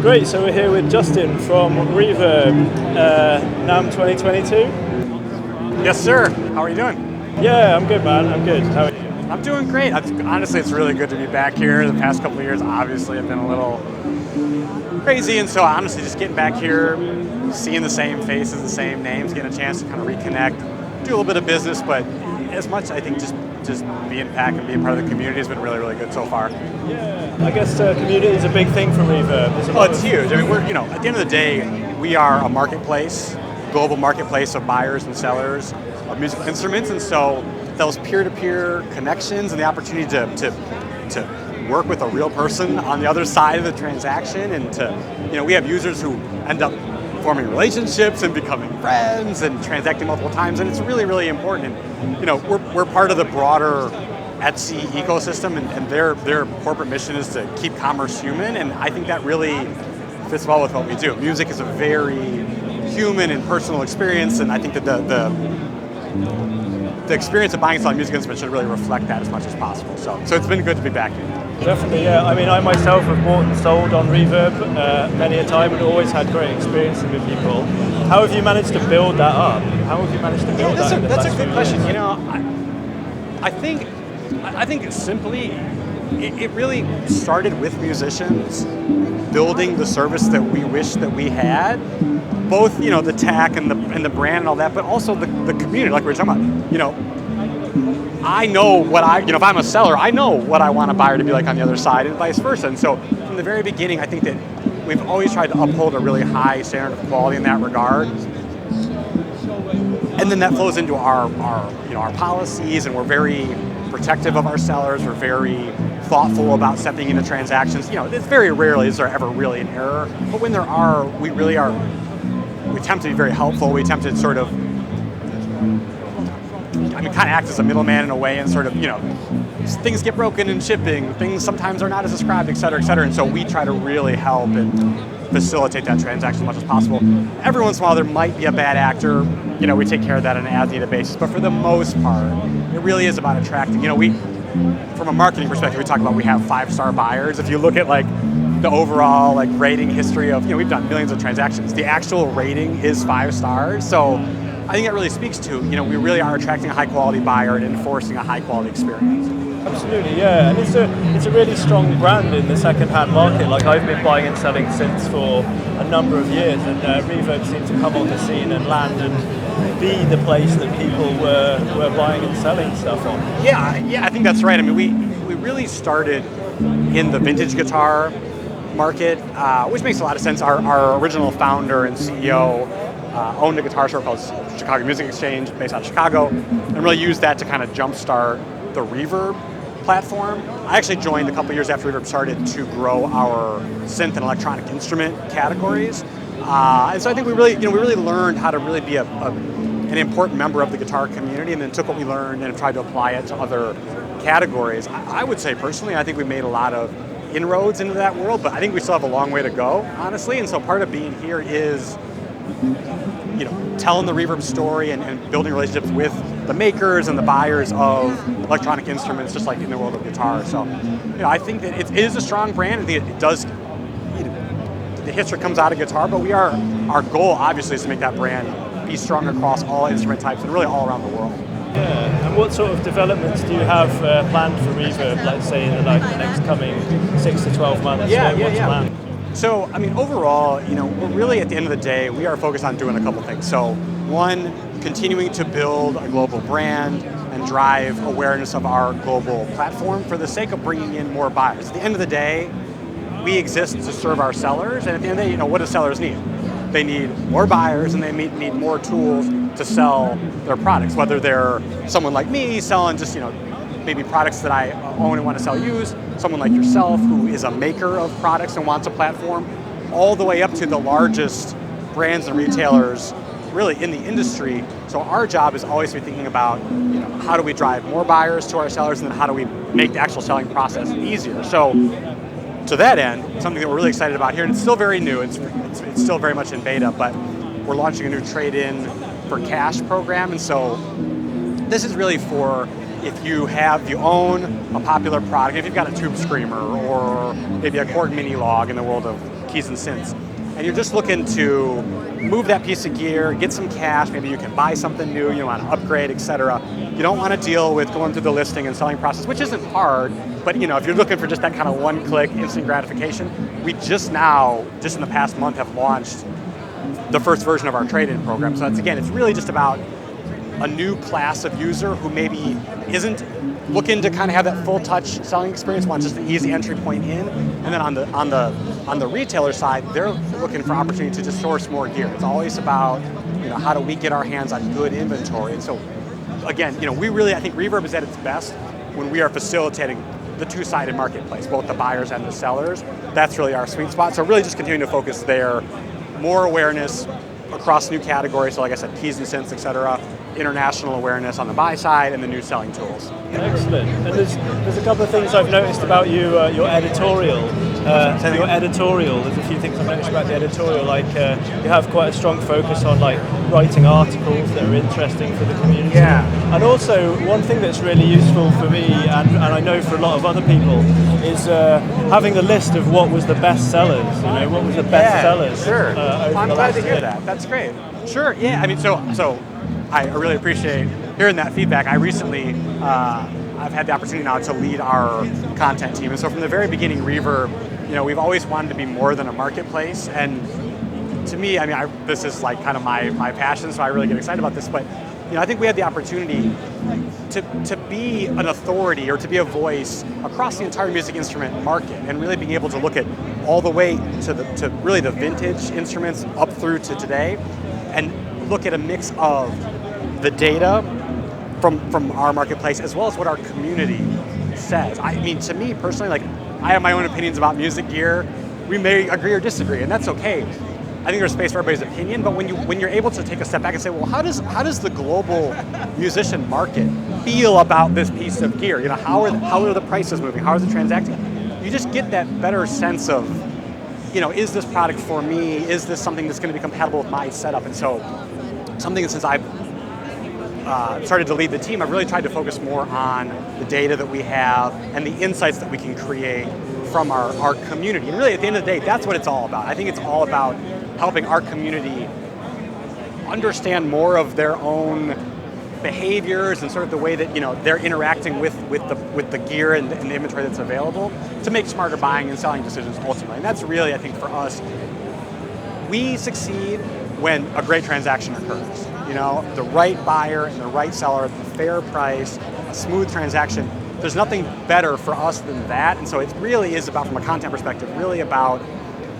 Great, so we're here with Justin from Reverb, NAMM 2022. Yes, sir. How are you doing? Yeah, I'm good, man. I'm good. How are you? I'm doing great. Honestly, it's really good to be back here. The past couple of years, obviously, have been a little crazy, and so honestly, just getting back here, seeing the same faces, the same names, getting a chance to kind of reconnect, do a little bit of business, but as much, I think, just being back and being part of the community has been really, really good so far. Yeah, I guess community is a big thing for Reverb. Oh, it's huge. I mean, we're, at the end of the day, we are a marketplace, global marketplace of buyers and sellers of musical instruments, and so those peer-to-peer connections and the opportunity to work with a real person on the other side of the transaction, and we have users who end up forming relationships and becoming friends and transacting multiple times, and it's really, really important. And, we're part of the broader Etsy ecosystem, and their corporate mission is to keep commerce human, and I think that really fits well with what we do. Music is a very human and personal experience, and I think that the experience of buying and selling music instruments should really reflect that as much as possible. So it's been good to be back here. Definitely, yeah. I mean, I myself have bought and sold on Reverb many a time and always had great experiences with people. How have you managed to build that up? How have you managed to build that? That's a good question. I think simply, it really started with musicians building the service that we wish that we had, both the tech and the brand and all that, but also the community, like we were talking about. I know what if I'm a seller, I know what I want a buyer to be like on the other side, and vice versa. And so from the very beginning, I think that we've always tried to uphold a really high standard of quality in that regard. And then that flows into our policies, and we're very protective of our sellers. We're very thoughtful about stepping into transactions. It's very rarely is there ever really an error, but when there are, we attempt to be very helpful. We attempt to sort of, kind of act as a middleman in a way, and sort of, things get broken in shipping, things sometimes are not as described, et cetera, and so we try to really help and facilitate that transaction as much as possible. Every once in a while there might be a bad actor, we take care of that on an as-needed basis, but for the most part, it really is about attracting, from a marketing perspective, we talk about we have 5-star buyers. If you look at the overall rating history of, we've done millions of transactions, the actual rating is 5 stars, so I think that really speaks to, we really are attracting a high-quality buyer and enforcing a high-quality experience. Absolutely, yeah, and it's a really strong brand in the second-hand market. I've been buying and selling since for a number of years, and Reverb seemed to come on the scene and land and be the place that people were buying and selling stuff on. Yeah, I think that's right. I mean, we really started in the vintage guitar market, which makes a lot of sense. Our original founder and CEO owned a guitar store called Chicago Music Exchange, based out of Chicago, and really used that to kind of jumpstart the Reverb platform. I actually joined a couple years after Reverb started to grow our synth and electronic instrument categories, and so I think we really learned how to really be an important member of the guitar community, and then took what we learned and tried to apply it to other categories. I would say personally, I think we made a lot of inroads into that world, but I think we still have a long way to go, honestly. And so part of being here is telling the Reverb story and building relationships with the makers and the buyers of electronic instruments, just like in the world of guitar. So, I think that it is a strong brand. I think it does, the history comes out of guitar, but our goal obviously is to make that brand be strong across all instrument types and really all around the world. Yeah, and what sort of developments do you have planned for Reverb, let's say in the next coming 6 to 12 months? What's planned? So, overall, we're really, at the end of the day, we are focused on doing a couple things. So, one, continuing to build a global brand and drive awareness of our global platform for the sake of bringing in more buyers. At the end of the day, we exist to serve our sellers, and at the end of the day, what do sellers need? They need more buyers, and they need more tools to sell their products, whether they're someone like me selling just, maybe products that I own and want to sell used, someone like yourself who is a maker of products and wants a platform, all the way up to the largest brands and retailers really in the industry. So our job is always to be thinking about, how do we drive more buyers to our sellers, and then how do we make the actual selling process easier. So to that end, something that we're really excited about here, and it's still very new, it's still very much in beta, but we're launching a new trade-in for cash program. And so this is really for if you own a popular product, if you've got a Tube Screamer or maybe a Korg Mini Log in the world of keys and synths, and you're just looking to move that piece of gear, get some cash, maybe you can buy something new, you want to upgrade, etc. You don't want to deal with going through the listing and selling process, which isn't hard, but if you're looking for just that kind of one-click instant gratification, we just in the past month, have launched the first version of our trade-in program. So it's really just about a new class of user who maybe isn't looking to kind of have that full touch selling experience, wants just an easy entry point in, and then on the retailer side, they're looking for opportunity to just source more gear. It's always about how do we get our hands on good inventory. And so again, I think Reverb is at its best when we are facilitating the two-sided marketplace, both the buyers and the sellers. That's really our sweet spot. So really just continuing to focus there, more awareness across new categories, so like I said, keys and synths, et cetera, international awareness on the buy side, and the new selling tools. Excellent. And there's a couple of things I've noticed about you, your editorial. There's a few things I've noticed about the editorial, like you have quite a strong focus on like writing articles that are interesting for the community. Yeah. And also, one thing that's really useful for me, and I know for a lot of other people, is having a list of what was the best sellers. What was the best sellers. Sure. I'm glad to hear year. that. That's great. Sure. Yeah. I mean, so I really appreciate hearing that feedback. I recently, I've had the opportunity now to lead our content team, and so from the very beginning, Reverb, we've always wanted to be more than a marketplace. And to me, I mean, this is like kind of my passion, so I really get excited about this. But I think we had the opportunity to be an authority or to be a voice across the entire music instrument market, and really being able to look at all the way to really the vintage instruments up through to today, and look at a mix of the data from our marketplace as well as what our community says. I mean, to me personally, like, I have my own opinions about music gear. We may agree or disagree, and that's okay. I think there's space for everybody's opinion, but when you're able to take a step back and say, well, how does the global musician market feel about this piece of gear? How are the prices moving? How is it transacting? You just get that better sense of, is this product for me? Is this something that's going to be compatible with my setup? And so, something since I've started to lead the team, I've really tried to focus more on the data that we have and the insights that we can create from our community. And really, at the end of the day, that's what it's all about. I think it's all about helping our community understand more of their own behaviors and sort of the way that they're interacting with the gear and the inventory that's available to make smarter buying and selling decisions ultimately. And that's really, I think, for us, we succeed when a great transaction occurs. The right buyer and the right seller, the fair price, a smooth transaction. There's nothing better for us than that. And so it really is about, from a content perspective, really about,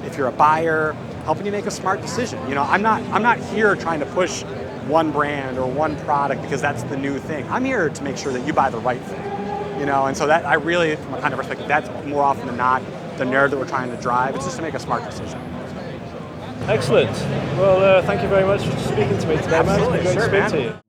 if you're a buyer, helping you make a smart decision. I'm not here trying to push one brand or one product because that's the new thing. I'm here to make sure that you buy the right thing. And so that I really, from a content perspective, that's more often than not the narrative that we're trying to drive. It's just to make a smart decision. Excellent. Well, thank you very much for speaking to me today, man. Absolutely. It's been great Sure, to man. speak to you.